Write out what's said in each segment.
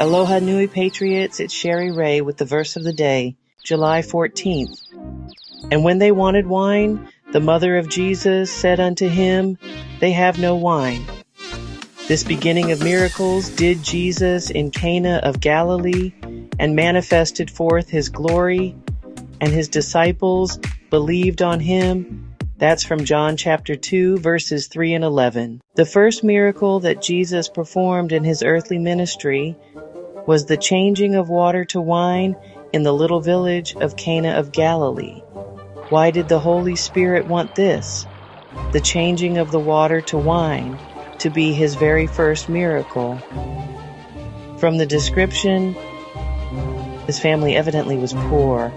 Aloha Nui Patriots, it's Shari Raye with the verse of the day, July 14th. And when they wanted wine, the mother of Jesus said unto him, They have no wine. This beginning of miracles did Jesus in Cana of Galilee, and manifested forth his glory, and his disciples believed on him. That's from John chapter 2, verses 3 and 11. The first miracle that Jesus performed in his earthly ministry was the changing of water to wine in the little village of Cana of Galilee. Why did the Holy Spirit want this? The changing of the water to wine to be his very first miracle. From the description, his family evidently was poor.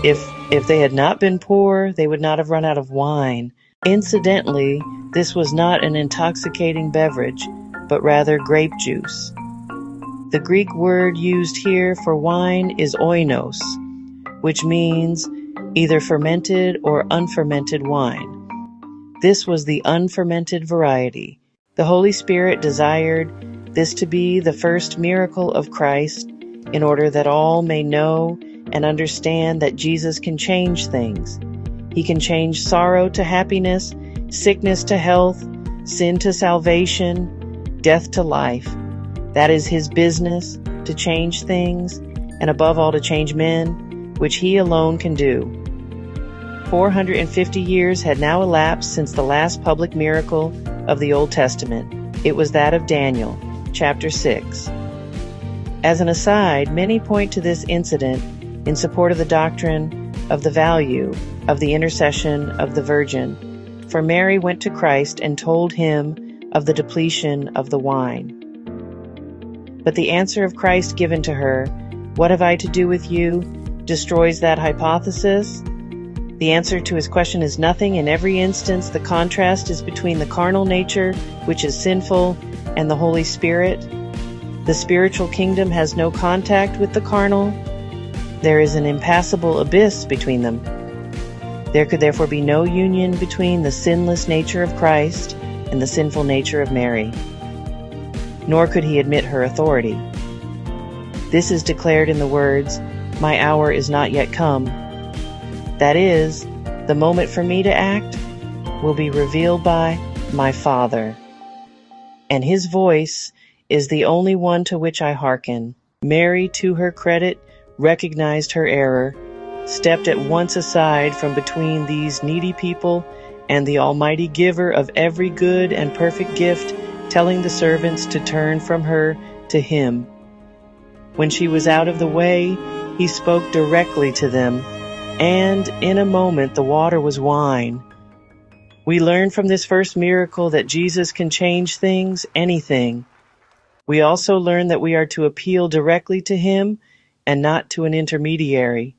If they had not been poor, they would not have run out of wine. Incidentally, this was not an intoxicating beverage, but rather grape juice. The Greek word used here for wine is oinos, which means either fermented or unfermented wine. This was the unfermented variety. The Holy Spirit desired this to be the first miracle of Christ in order that all may know and understand that Jesus can change things. He can change sorrow to happiness, sickness to health, sin to salvation, death to life. That is his business, to change things, and above all to change men, which he alone can do. 450 years had now elapsed since the last public miracle of the Old Testament. It was that of Daniel, chapter 6. As an aside, many point to this incident in support of the doctrine of the value of the intercession of the Virgin, for Mary went to Christ and told him of the depletion of the wine. But the answer of Christ given to her, "What have I to do with you?" destroys that hypothesis. The answer to his question is nothing. In every instance, the contrast is between the carnal nature, which is sinful, and the Holy Spirit. The spiritual kingdom has no contact with the carnal. There is an impassable abyss between them. There could therefore be no union between the sinless nature of Christ and the sinful nature of Mary. Nor could he admit her authority. This is declared in the words, "My hour is not yet come." That is, the moment for me to act will be revealed by my Father. And his voice is the only one to which I hearken. Mary, to her credit, recognized her error, stepped at once aside from between these needy people and the Almighty Giver of every good and perfect gift, telling the servants to turn from her to him. When she was out of the way, he spoke directly to them, and in a moment the water was wine. We learn from this first miracle that Jesus can change things, anything. We also learn that we are to appeal directly to him and not to an intermediary.